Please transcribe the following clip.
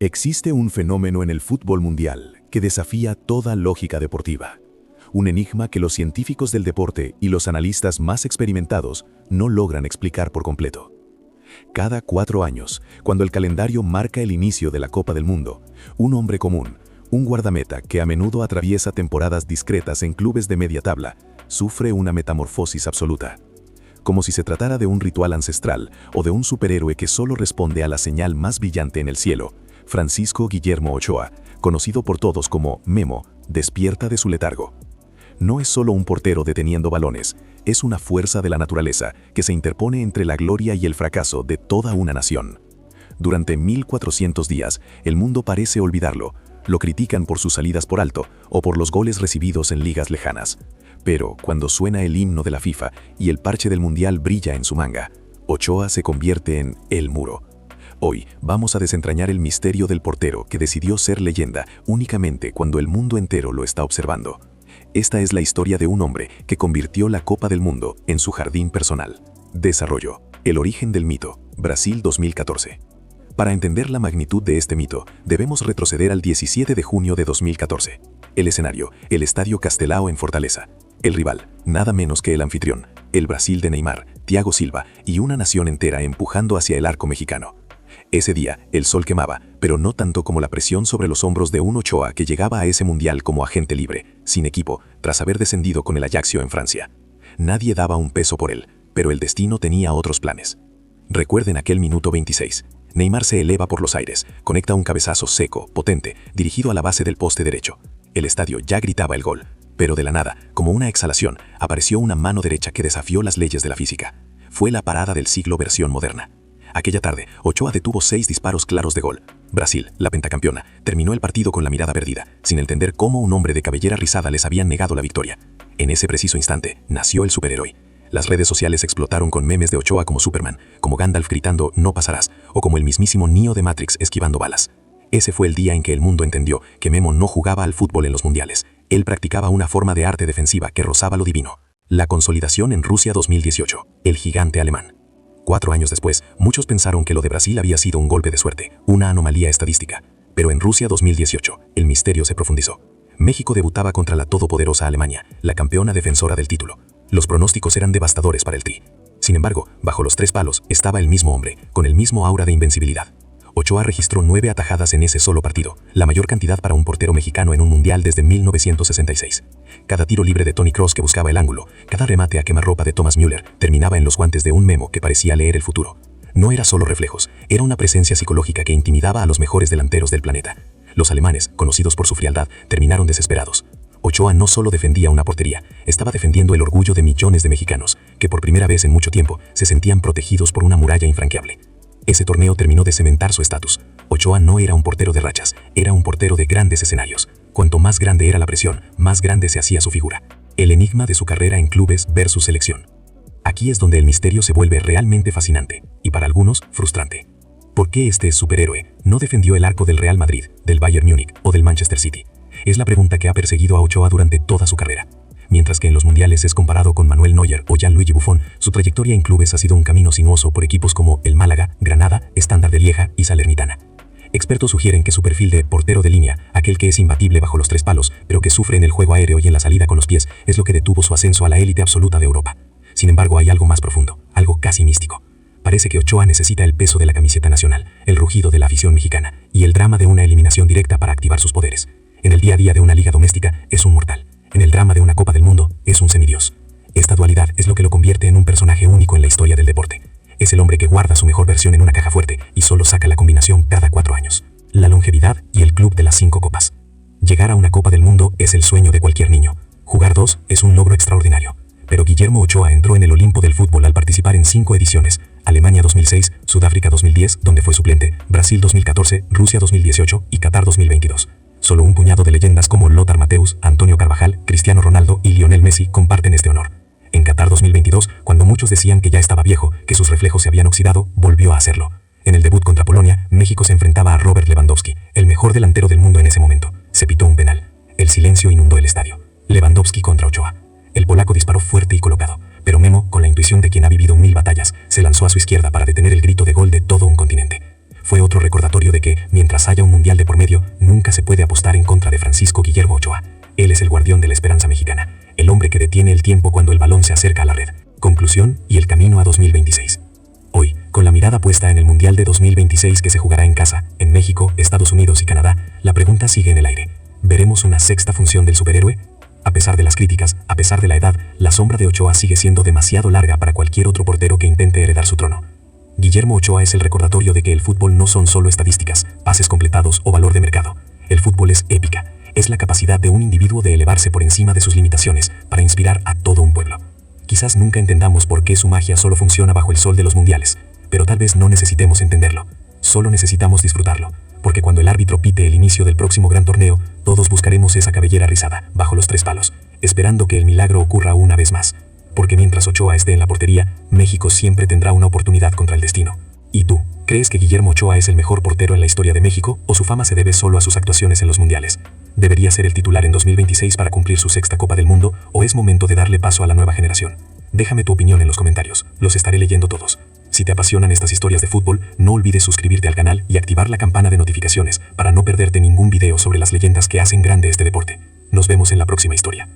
Existe un fenómeno en el fútbol mundial que desafía toda lógica deportiva. Un enigma que los científicos del deporte y los analistas más experimentados no logran explicar por completo. Cada 4 años, cuando el calendario marca el inicio de la Copa del Mundo, un hombre común, un guardameta que a menudo atraviesa temporadas discretas en clubes de media tabla, sufre una metamorfosis absoluta. Como si se tratara de un ritual ancestral o de un superhéroe que solo responde a la señal más brillante en el cielo, Francisco Guillermo Ochoa, conocido por todos como Memo, despierta de su letargo. No es solo un portero deteniendo balones, es una fuerza de la naturaleza que se interpone entre la gloria y el fracaso de toda una nación. Durante 1400 días, el mundo parece olvidarlo, lo critican por sus salidas por alto o por los goles recibidos en ligas lejanas. Pero cuando suena el himno de la FIFA y el parche del Mundial brilla en su manga, Ochoa se convierte en El Muro. Hoy vamos a desentrañar el misterio del portero que decidió ser leyenda únicamente cuando el mundo entero lo está observando. Esta es la historia de un hombre que convirtió la Copa del Mundo en su jardín personal. Desarrollo. El origen del mito. Brasil 2014. Para entender la magnitud de este mito, debemos retroceder al 17 de junio de 2014. El escenario, el Estadio Castelao en Fortaleza. El rival, nada menos que el anfitrión, el Brasil de Neymar, Thiago Silva y una nación entera empujando hacia el arco mexicano. Ese día, el sol quemaba, pero no tanto como la presión sobre los hombros de un Ochoa que llegaba a ese mundial como agente libre, sin equipo, tras haber descendido con el Ajaccio en Francia. Nadie daba un peso por él, pero el destino tenía otros planes. Recuerden aquel minuto 26. Neymar se eleva por los aires, conecta un cabezazo seco, potente, dirigido a la base del poste derecho. El estadio ya gritaba el gol, pero de la nada, como una exhalación, apareció una mano derecha que desafió las leyes de la física. Fue la parada del siglo versión moderna. Aquella tarde, Ochoa detuvo 6 disparos claros de gol. Brasil, la pentacampeona, terminó el partido con la mirada perdida, sin entender cómo un hombre de cabellera rizada les había negado la victoria. En ese preciso instante, nació el superhéroe. Las redes sociales explotaron con memes de Ochoa como Superman, como Gandalf gritando "no pasarás", o como el mismísimo Neo de Matrix esquivando balas. Ese fue el día en que el mundo entendió que Memo no jugaba al fútbol en los mundiales. Él practicaba una forma de arte defensiva que rozaba lo divino. La consolidación en Rusia 2018. El gigante alemán. 4 años después, muchos pensaron que lo de Brasil había sido un golpe de suerte, una anomalía estadística. Pero en Rusia 2018, el misterio se profundizó. México debutaba contra la todopoderosa Alemania, la campeona defensora del título. Los pronósticos eran devastadores para el Tri. Sin embargo, bajo los 3 palos estaba el mismo hombre, con el mismo aura de invencibilidad. Ochoa registró 9 atajadas en ese solo partido, la mayor cantidad para un portero mexicano en un mundial desde 1966. Cada tiro libre de Toni Kroos que buscaba el ángulo, cada remate a quemarropa de Thomas Müller terminaba en los guantes de un Memo que parecía leer el futuro. No era solo reflejos, era una presencia psicológica que intimidaba a los mejores delanteros del planeta. Los alemanes, conocidos por su frialdad, terminaron desesperados. Ochoa no solo defendía una portería, estaba defendiendo el orgullo de millones de mexicanos, que por primera vez en mucho tiempo se sentían protegidos por una muralla infranqueable. Ese torneo terminó de cementar su estatus. Ochoa no era un portero de rachas, era un portero de grandes escenarios. Cuanto más grande era la presión, más grande se hacía su figura. El enigma de su carrera en clubes versus selección. Aquí es donde el misterio se vuelve realmente fascinante, y para algunos, frustrante. ¿Por qué este superhéroe no defendió el arco del Real Madrid, del Bayern Múnich o del Manchester City? Es la pregunta que ha perseguido a Ochoa durante toda su carrera. Mientras que en los mundiales es comparado con Manuel Neuer o Gianluigi Buffon, su trayectoria en clubes ha sido un camino sinuoso por equipos como el Málaga, Granada, Estándar de Lieja y Salernitana. Expertos sugieren que su perfil de portero de línea, aquel que es imbatible bajo los 3 palos, pero que sufre en el juego aéreo y en la salida con los pies, es lo que detuvo su ascenso a la élite absoluta de Europa. Sin embargo, hay algo más profundo, algo casi místico. Parece que Ochoa necesita el peso de la camiseta nacional, el rugido de la afición mexicana y el drama de una eliminación directa para activar sus poderes. En el día a día de una liga doméstica es un mortal. En el drama de una Copa del Mundo es un semidios. Esta dualidad es lo que lo convierte en un personaje único en la historia del deporte. Es el hombre que guarda su mejor versión en una caja fuerte y solo saca la combinación cada 4 años. La longevidad y el club de las 5 copas. Llegar a una Copa del Mundo es el sueño de cualquier niño. Jugar 2 es un logro extraordinario. Pero Guillermo Ochoa entró en el Olimpo del fútbol al participar en 5 ediciones. Alemania 2006, Sudáfrica 2010, donde fue suplente, Brasil 2014, Rusia 2018 y Qatar 2022. Solo un puñado de leyendas como Lothar Matthäus, Antonio Carvajal, Cristiano Ronaldo y Lionel Messi comparten este honor. En Qatar 2022, cuando muchos decían que ya estaba viejo, que sus reflejos se habían oxidado, volvió a hacerlo. En el debut contra Polonia, México se enfrentaba a Robert Lewandowski, el mejor delantero del mundo en ese momento. Se pitó un penal. El silencio inundó el estadio. Lewandowski contra Ochoa. El polaco disparó fuerte y colocado, pero Memo, con la intuición de quien ha vivido 1000 batallas, se lanzó a su izquierda para detener el grito de gol de todo un continente. fue otro recordatorio de que, mientras haya un mundial de por medio, nunca se puede apostar en contra de Francisco Guillermo Ochoa. Él es el guardián de la esperanza mexicana, el hombre que detiene el tiempo cuando el balón se acerca a la red. Conclusión y el camino a 2026. Hoy, con la mirada puesta en el Mundial de 2026 que se jugará en casa, en México, Estados Unidos y Canadá, la pregunta sigue en el aire. ¿Veremos una sexta función del superhéroe? A pesar de las críticas, a pesar de la edad, la sombra de Ochoa sigue siendo demasiado larga para cualquier otro portero que intente heredar su trono. Guillermo Ochoa es el recordatorio de que el fútbol no son solo estadísticas, pases completados o valor de mercado. El fútbol es épica, es la capacidad de un individuo de elevarse por encima de sus limitaciones para inspirar a todo un pueblo. Quizás nunca entendamos por qué su magia solo funciona bajo el sol de los mundiales, pero tal vez no necesitemos entenderlo, solo necesitamos disfrutarlo, porque cuando el árbitro pite el inicio del próximo gran torneo, todos buscaremos esa cabellera rizada, bajo los 3 palos, esperando que el milagro ocurra una vez más. Porque mientras Ochoa esté en la portería, México siempre tendrá una oportunidad contra el destino. ¿Y tú, crees que Guillermo Ochoa es el mejor portero en la historia de México o su fama se debe solo a sus actuaciones en los mundiales? ¿Debería ser el titular en 2026 para cumplir su 6ª Copa del Mundo o es momento de darle paso a la nueva generación? Déjame tu opinión en los comentarios, los estaré leyendo todos. Si te apasionan estas historias de fútbol, no olvides suscribirte al canal y activar la campana de notificaciones para no perderte ningún video sobre las leyendas que hacen grande este deporte. Nos vemos en la próxima historia.